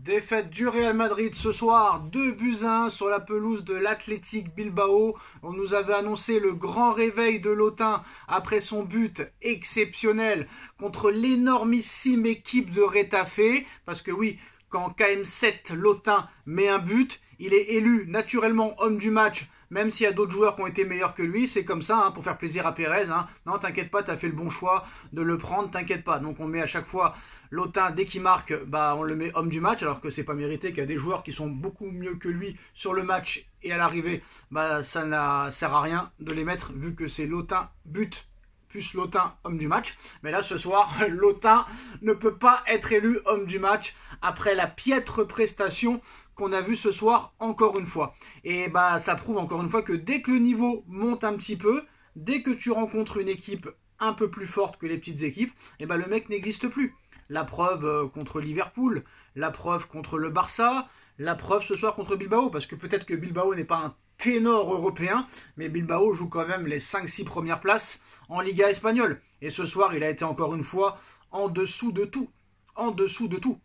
Défaite du Real Madrid ce soir, 2-1 sur la pelouse de l'Athletic Bilbao. On nous avait annoncé le grand réveil de Lotin après son but exceptionnel contre l'énormissime équipe de Retafe. Parce que oui, quand KM7 Lotin met un but, il est élu naturellement homme du match. Même s'il y a d'autres joueurs qui ont été meilleurs que lui, c'est comme ça, pour faire plaisir à Pérez. Non, t'inquiète pas, t'as fait le bon choix de le prendre, t'inquiète pas. Donc on met à chaque fois Lotin, dès qu'il marque, on le met homme du match, alors que c'est pas mérité, qu'il y a des joueurs qui sont beaucoup mieux que lui sur le match et à l'arrivée, ça ne sert à rien de les mettre, vu que c'est Lotin but plus Lotin homme du match. Mais là ce soir, Lotin ne peut pas être élu homme du match après la piètre prestation qu'on a vu ce soir encore une fois. Et ça prouve encore une fois que dès que le niveau monte un petit peu, dès que tu rencontres une équipe un peu plus forte que les petites équipes, le mec n'existe plus. La preuve contre Liverpool, la preuve contre le Barça, la preuve ce soir contre Bilbao, parce que peut-être que Bilbao n'est pas un ténor européen, mais Bilbao joue quand même les 5-6 premières places en Liga espagnole. Et ce soir, il a été encore une fois en dessous de tout. En dessous de tout.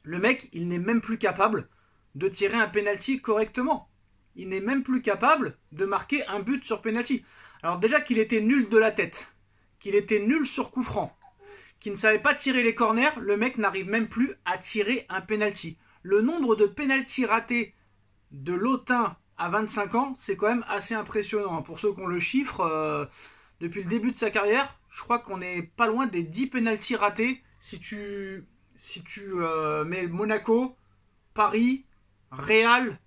Le mec, il n'est même plus capable de tirer un penalty correctement. Il n'est même plus capable de marquer un but sur penalty. Alors déjà qu'il était nul de la tête, qu'il était nul sur coup franc, qu'il ne savait pas tirer les corners, le mec n'arrive même plus à tirer un penalty. Le nombre de penalty ratés de Lotin à 25 ans, c'est quand même assez impressionnant. Pour ceux qui ont le chiffre, depuis le début de sa carrière, je crois qu'on n'est pas loin des 10 penalty ratés si tu mets Monaco, Paris, Real,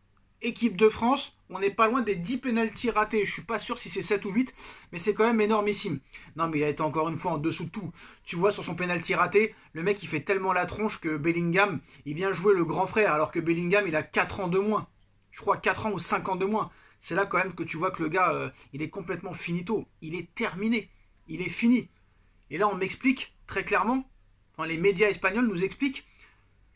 équipe de France, on n'est pas loin des 10 pénaltys ratés. Je suis pas sûr si c'est 7 ou 8, mais c'est quand même énormissime. Non, mais il a été encore une fois en dessous de tout. Tu vois sur son pénalty raté, le mec il fait tellement la tronche que Bellingham, il vient jouer le grand frère, alors que Bellingham il a 4 ans de moins. Je crois 4 ans ou 5 ans de moins. C'est là quand même que tu vois que le gars, il est complètement finito. Il est terminé. Il est fini. Et là on m'explique très clairement, les médias espagnols nous expliquent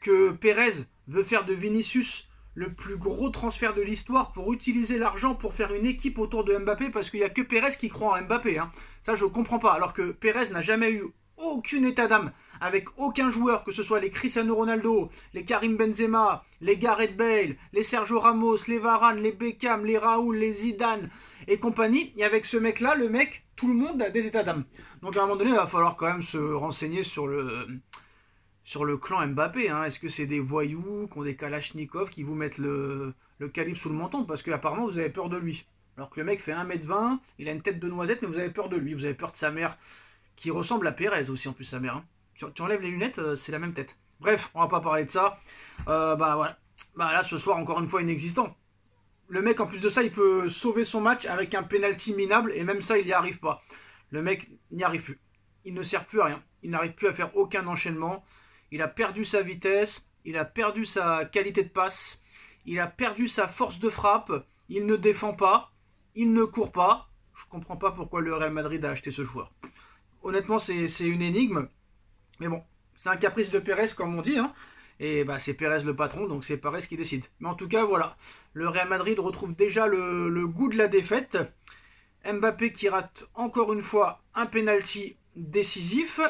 que Pérez veut faire de Vinicius le plus gros transfert de l'histoire pour utiliser l'argent pour faire une équipe autour de Mbappé, parce qu'il n'y a que Pérez qui croit en Mbappé. Ça, je ne comprends pas. Alors que Pérez n'a jamais eu aucun état d'âme avec aucun joueur, que ce soit les Cristiano Ronaldo, les Karim Benzema, les Gareth Bale, les Sergio Ramos, les Varane, les Beckham, les Raoul, les Zidane et compagnie. Et avec ce mec-là, tout le monde a des états d'âme. Donc à un moment donné, il va falloir quand même se renseigner sur le clan Mbappé. Est-ce que c'est des voyous qui ont des kalachnikovs qui vous mettent le calibre sous le menton? Parce qu'apparemment vous avez peur de lui. Alors que le mec fait 1m20, il a une tête de noisette, mais vous avez peur de lui. Vous avez peur de sa mère, qui ressemble à Pérez aussi en plus, sa mère. Tu enlèves les lunettes, c'est la même tête. Bref, on va pas parler de ça. Voilà. Là ce soir encore une fois inexistant. Le mec en plus de ça, il peut sauver son match avec un penalty minable, et même ça il n'y arrive pas. Le mec n'y arrive plus. Il ne sert plus à rien. Il n'arrive plus à faire aucun enchaînement. Il a perdu sa vitesse, il a perdu sa qualité de passe, il a perdu sa force de frappe, il ne défend pas, il ne court pas. Je ne comprends pas pourquoi le Real Madrid a acheté ce joueur. Honnêtement, c'est une énigme. Mais bon, c'est un caprice de Pérez, comme on dit. Et c'est Pérez le patron, donc c'est Pérez qui décide. Mais en tout cas, voilà. Le Real Madrid retrouve déjà le goût de la défaite. Mbappé qui rate encore une fois un penalty décisif.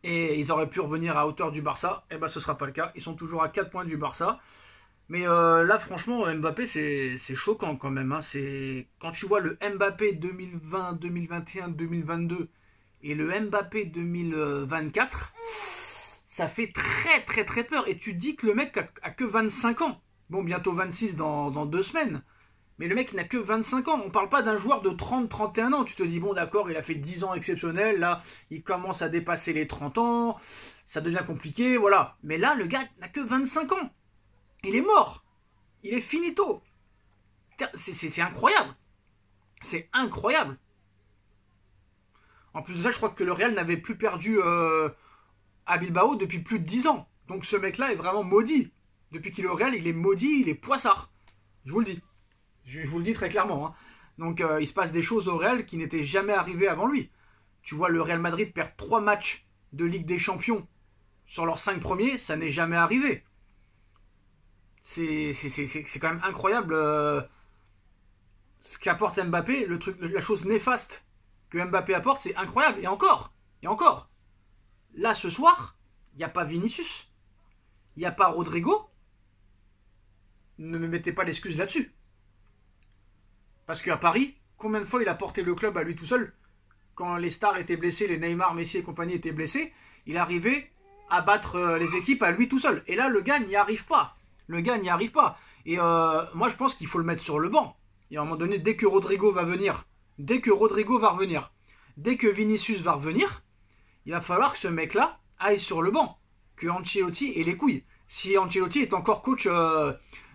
Et ils auraient pu revenir à hauteur du Barça. Ce ne sera pas le cas. Ils sont toujours à 4 points du Barça. Mais là, franchement, Mbappé, c'est choquant quand même. Quand tu vois le Mbappé 2020, 2021, 2022 et le Mbappé 2024, ça fait très, très, très peur. Et tu dis que le mec a que 25 ans. Bon, bientôt 26 dans 2 semaines. Mais le mec n'a que 25 ans. On ne parle pas d'un joueur de 30-31 ans. Tu te dis, bon d'accord, il a fait 10 ans exceptionnels. Là, il commence à dépasser les 30 ans. Ça devient compliqué, voilà. Mais là, le gars n'a que 25 ans. Il est mort. Il est finito. C'est incroyable. C'est incroyable. En plus de ça, je crois que le Real n'avait plus perdu à Bilbao depuis plus de 10 ans. Donc ce mec-là est vraiment maudit. Depuis qu'il est au Real, il est maudit, il est poissard. Je vous le dis. Je vous le dis très clairement. Donc il se passe des choses au Real qui n'étaient jamais arrivées avant lui. Tu vois le Real Madrid perdre 3 matchs de Ligue des Champions sur leurs 5 premiers, ça n'est jamais arrivé. C'est quand même incroyable ce qu'apporte Mbappé. La chose néfaste que Mbappé apporte, c'est incroyable. Et encore. Là ce soir, il n'y a pas Vinicius. il n'y a pas Rodrigo, ne me mettez pas l'excuse là-dessus. Parce qu'à Paris, combien de fois il a porté le club à lui tout seul? Quand les stars étaient blessés, les Neymar, Messi et compagnie étaient blessés, il arrivait à battre les équipes à lui tout seul. Et là, le gars n'y arrive pas. Le gars n'y arrive pas. Et moi, je pense qu'il faut le mettre sur le banc. Et à un moment donné, dès que Rodrigo va revenir, dès que Vinicius va revenir, il va falloir que ce mec-là aille sur le banc. Que Ancelotti ait les couilles. Si Ancelotti est encore coach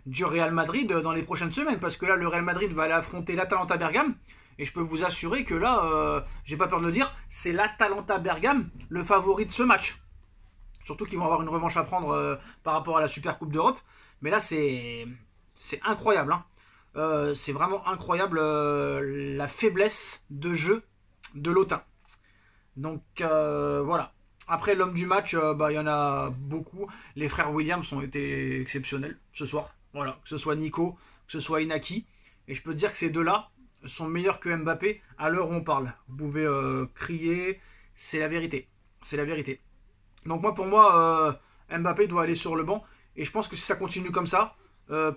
du Real Madrid dans les prochaines semaines. Parce que là, le Real Madrid va aller affronter l'Atalanta Bergame. Et je peux vous assurer que là, j'ai pas peur de le dire, c'est l'Atalanta Bergame le favori de ce match. Surtout qu'ils vont avoir une revanche à prendre par rapport à la Super Coupe d'Europe. Mais là, c'est incroyable. Hein. C'est vraiment incroyable la faiblesse de jeu de l'Autun. Donc voilà. Après, l'homme du match, il y en a beaucoup. Les frères Williams ont été exceptionnels ce soir. Voilà. Que ce soit Nico, que ce soit Inaki. Et je peux te dire que ces deux-là sont meilleurs que Mbappé à l'heure où on parle. Vous pouvez crier, c'est la vérité. C'est la vérité. Donc pour moi, Mbappé doit aller sur le banc. Et je pense que si ça continue comme ça,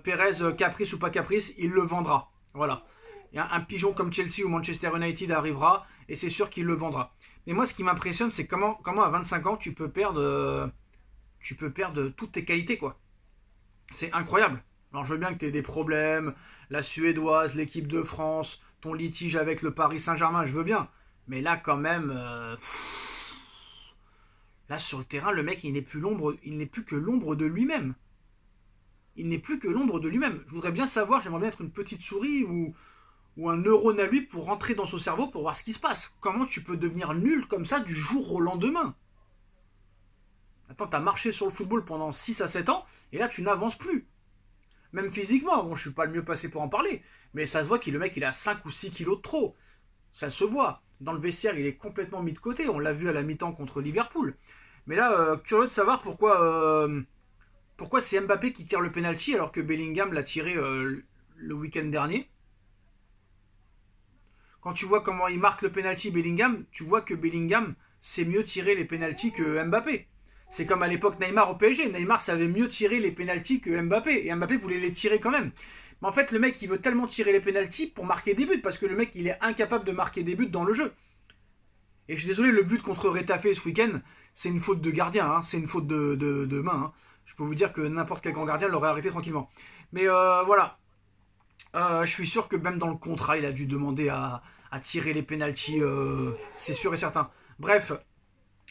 Pérez, caprice ou pas caprice, il le vendra. Voilà. Il y a un pigeon comme Chelsea ou Manchester United arrivera et c'est sûr qu'il le vendra. Mais moi, ce qui m'impressionne, c'est comment à 25 ans, tu peux perdre toutes tes qualités, quoi. C'est incroyable. Alors je veux bien que tu aies des problèmes, la Suédoise, l'équipe de France, ton litige avec le Paris Saint-Germain, je veux bien. Mais là, quand même, là sur le terrain, le mec, il n'est plus que l'ombre de lui-même. Il n'est plus que l'ombre de lui-même. Je voudrais bien savoir, j'aimerais bien être une petite souris ou un neurone à lui pour rentrer dans son cerveau pour voir ce qui se passe. Comment tu peux devenir nul comme ça du jour au lendemain? Attends, t'as marché sur le football pendant 6 à 7 ans et là tu n'avances plus. Même physiquement, bon, je suis pas le mieux passé pour en parler, mais ça se voit que le mec il a 5 ou 6 kilos de trop. Ça se voit. Dans le vestiaire, il est complètement mis de côté. On l'a vu à la mi-temps contre Liverpool. Mais là, curieux de savoir pourquoi c'est Mbappé qui tire le penalty alors que Bellingham l'a tiré le week-end dernier. Quand tu vois comment il marque le penalty Bellingham, tu vois que Bellingham sait mieux tirer les penaltys que Mbappé. C'est comme à l'époque Neymar au PSG. Neymar savait mieux tirer les penaltys que Mbappé. Et Mbappé voulait les tirer quand même. Mais en fait, le mec, il veut tellement tirer les penaltys pour marquer des buts. Parce que le mec, il est incapable de marquer des buts dans le jeu. Et je suis désolé, le but contre Retafe ce week-end, c'est une faute de gardien. Hein. C'est une faute de main. Hein. Je peux vous dire que n'importe quel grand gardien l'aurait arrêté tranquillement. Mais voilà. Je suis sûr que même dans le contrat, il a dû demander à tirer les penaltys. C'est sûr et certain. Bref.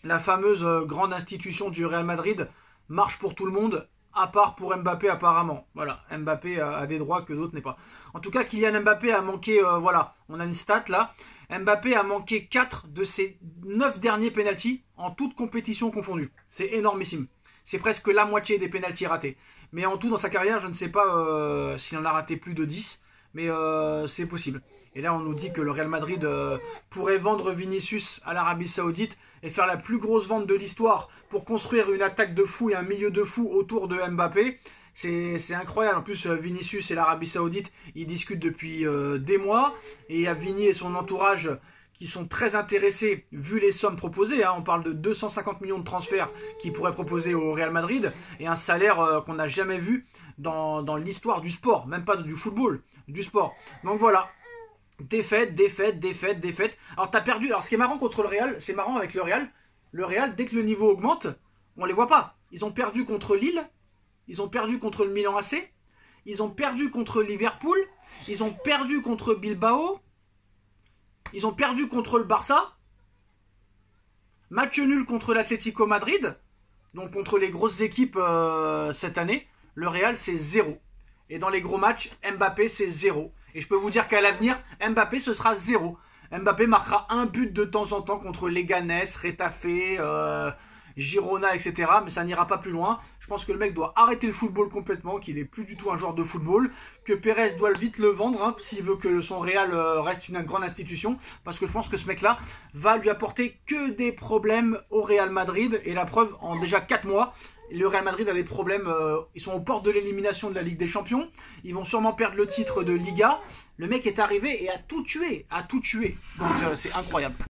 La fameuse grande institution du Real Madrid marche pour tout le monde, à part pour Mbappé apparemment. Voilà, Mbappé a des droits que d'autres n'aient pas. En tout cas, Kylian Mbappé a manqué, voilà, on a une stat là. Mbappé a manqué 4 de ses 9 derniers pénaltys en toute compétition confondue. C'est énormissime. C'est presque la moitié des pénaltys ratés. Mais en tout, dans sa carrière, je ne sais pas s'il en a raté plus de 10, mais c'est possible. Et là, on nous dit que le Real Madrid pourrait vendre Vinicius à l'Arabie Saoudite et faire la plus grosse vente de l'histoire pour construire une attaque de fou et un milieu de fou autour de Mbappé. C'est incroyable. En plus, Vinicius et l'Arabie Saoudite, ils discutent depuis des mois. Et il y a Vini et son entourage qui sont très intéressés, vu les sommes proposées. Hein. On parle de 250 millions de transferts qu'ils pourraient proposer au Real Madrid et un salaire qu'on n'a jamais vu dans l'histoire du sport, même pas du football, du sport. Donc voilà. Défaite. Alors t'as perdu. Alors ce qui est marrant contre le Real, c'est marrant avec le Real. Le Real, dès que le niveau augmente, on les voit pas. Ils ont perdu contre Lille, ils ont perdu contre le Milan AC, ils ont perdu contre Liverpool, ils ont perdu contre Bilbao, ils ont perdu contre le Barça, match nul contre l'Atlético Madrid, donc contre les grosses équipes cette année. Le Real c'est 0. Et dans les gros matchs, Mbappé c'est 0. Et je peux vous dire qu'à l'avenir, Mbappé ce sera 0. Mbappé marquera un but de temps en temps contre Leganés, Retafe, Girona, etc. Mais ça n'ira pas plus loin. Je pense que le mec doit arrêter le football complètement, qu'il n'est plus du tout un joueur de football, que Pérez doit vite le vendre hein, s'il veut que son Real reste une grande institution. Parce que je pense que ce mec-là va lui apporter que des problèmes au Real Madrid. Et la preuve, en déjà 4 mois, le Real Madrid a des problèmes, ils sont aux portes de l'élimination de la Ligue des Champions, ils vont sûrement perdre le titre de Liga. Le mec est arrivé et a tout tué, Donc c'est incroyable.